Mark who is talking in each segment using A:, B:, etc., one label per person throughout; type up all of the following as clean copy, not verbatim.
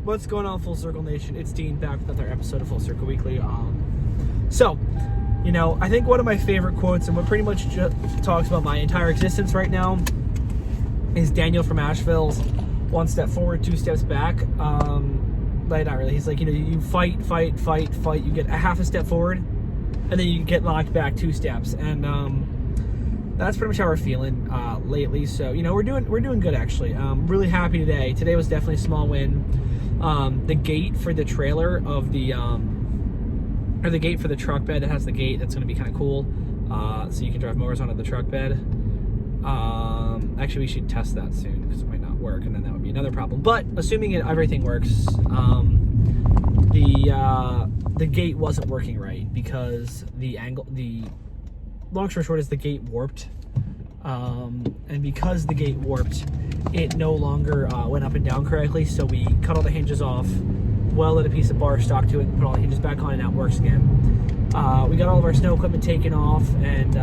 A: What's going on, Full Circle Nation? It's Dean back with another episode of Full Circle Weekly. So, I think one of my favorite quotes, and what pretty much talks about my entire existence right now, is Daniel from Asheville's "One step forward, two steps back." Like, not really. He's like, you fight. You get a half a step forward, and then you get knocked back 2 steps. And that's pretty much how we're feeling lately. So, we're doing good, actually. Really happy today. Today was definitely a small win. The gate for the trailer of the or the gate for the truck bed that has the gate, that's going to be kind of cool. So you can drive mowers onto the truck bed. Actually, we should test that soon because it might not work, and then that would be another problem. But assuming everything works, the gate wasn't working right because long story short is the gate warped. And because the gate warped, it no longer went up and down correctly, so we cut all the hinges off, welded a piece of bar stock to it, and put all the hinges back on, and now it works again. We got all of our snow equipment taken off, and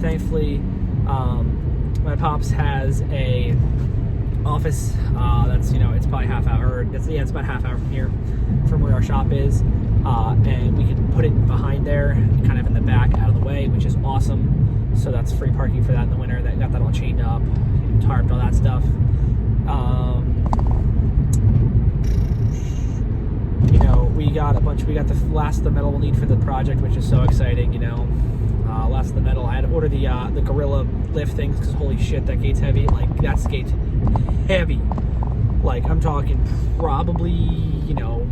A: thankfully my pops has a office that's, it's probably half hour, it's about half hour from here, from where our shop is, and we can put it behind there, kind of in the back, out of the way, which is awesome. So that's free parking for that in the winter. That got that all chained up, tarped, all that stuff. We got the last of the metal we'll need for the project, which is so exciting. Last of the metal. I had to order the Gorilla lift things because holy shit, that gate's heavy. Like, that gate's heavy. Like, I'm talking probably,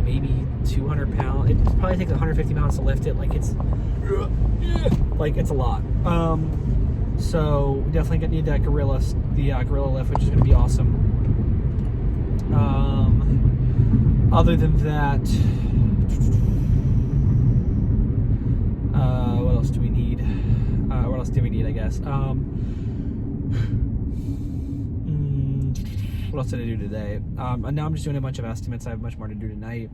A: maybe 200 pounds. It probably takes 150 pounds to lift it. Like, it's a lot. So we definitely need that Gorilla lift, which is going to be awesome. Other than that, what else do we need? What else do we need, I guess? What else did I do today? And now I'm just doing a bunch of estimates. I have much more to do tonight.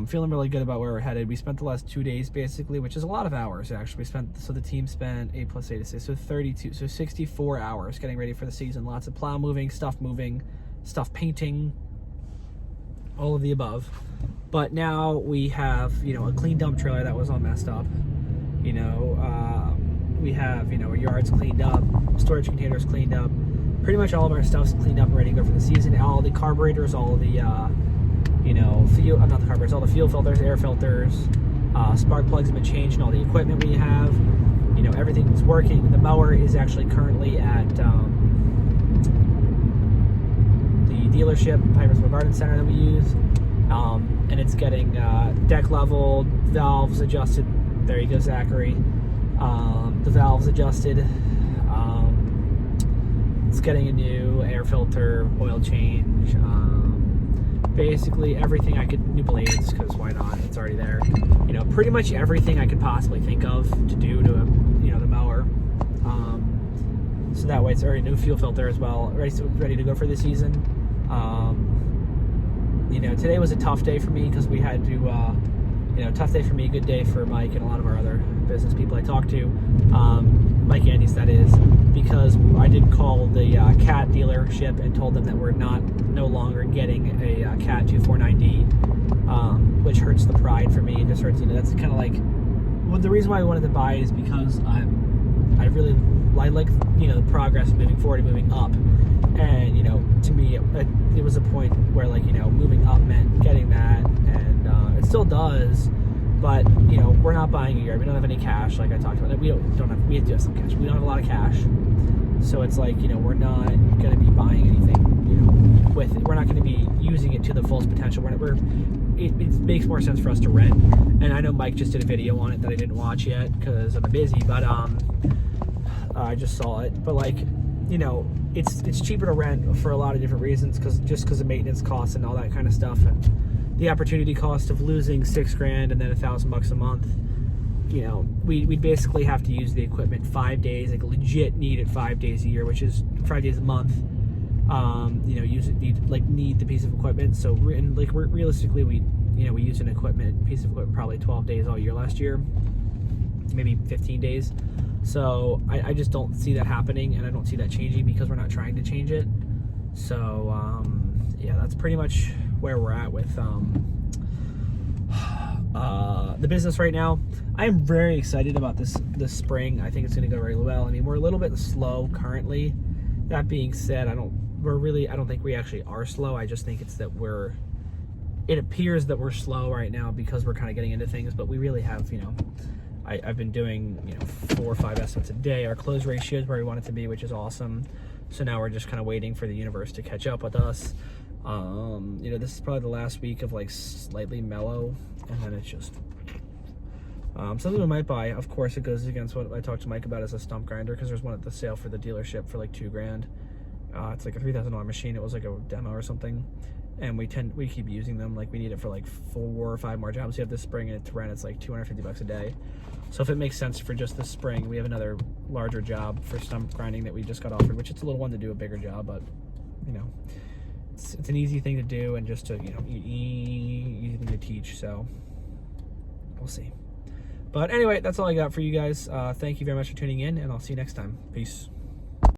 A: Feeling really good about where we're headed. We spent the last 2 days basically, which is a lot of hours actually. So the team spent 8 plus 8 is 6, so 32, so 64 hours getting ready for the season. Lots of plow moving, stuff painting, all of the above. But now we have, a clean dump trailer that was all messed up. We have, our yards cleaned up, storage containers cleaned up. Pretty much all of our stuff's cleaned up and ready to go for the season. All the carburetors, all of the, all the fuel filters, air filters, spark plugs have been changed, and all the equipment we have. Everything's working. The mower is actually currently at the dealership, Pipersville Garden Center that we use, and it's getting deck leveled, valves adjusted. There you go, Zachary. The valves adjusted. It's getting a new air filter, oil change. Basically everything new blades, because why not? It's already there. Pretty much everything I could possibly think of to do to the mower. So that way it's already new fuel filter as well, ready to go for the season. Today was a tough day for me because we had to, tough day for me, good day for Mike and a lot of our other business people I talked to. Mike Andes, that is, because I did call the CAT dealership and told them that we're no longer getting a CAT 249D, which hurts the pride for me. It just hurts, that's kind of like, the reason why I wanted to buy it is because I like, the progress moving forward and moving up. And, to me, it was a point where, moving up meant getting that, and it still does. But, we're not buying a yard. We don't have any cash, like I talked about. We do have some cash. We don't have a lot of cash. So it's like, we're not going to be buying anything, with it. We're not going to be using it to the fullest potential. It makes more sense for us to rent. And I know Mike just did a video on it that I didn't watch yet because I'm busy, but I just saw it. But, it's cheaper to rent for a lot of different reasons, because of maintenance costs and all that kind of stuff, and the opportunity cost of losing $6,000 and then $1,000 a month. We'd basically have to use the equipment 5 days, legit need it 5 days a year, which is 5 days a month. Need the piece of equipment. So realistically, we used piece of equipment probably 12 days all year last year, maybe 15 days. So I just don't see that happening, and I don't see that changing because we're not trying to change it. So yeah, that's pretty much where we're at with the business right now. I'm very excited about this spring. I think it's going to go very well. I mean, we're a little bit slow currently. That being said, I don't think we actually are slow. I just think it's that it appears that we're slow right now because we're kind of getting into things, but we really have, I've been doing, 4 or 5 estimates a day. Our close ratio is where we want it to be, which is awesome. So now we're just kind of waiting for the universe to catch up with us. This is probably the last week of like slightly mellow, and then it's just something we might buy. Of course, it goes against what I talked to Mike about as a stump grinder, because there's one at the sale for the dealership for like $2,000. It's like a $3,000 machine. It was like a demo or something, and we keep using them. Like, we need it for like 4 or 5 more jobs we have this spring, and to rent it's like $250 a day. So if it makes sense for just this spring, we have another larger job for stump grinding that we just got offered, which it's a little one to do a bigger job, but it's an easy thing to do, and just to easy thing to teach. So we'll see. But anyway, that's all I got for you guys. Thank you very much for tuning in, and I'll see you next time. Peace.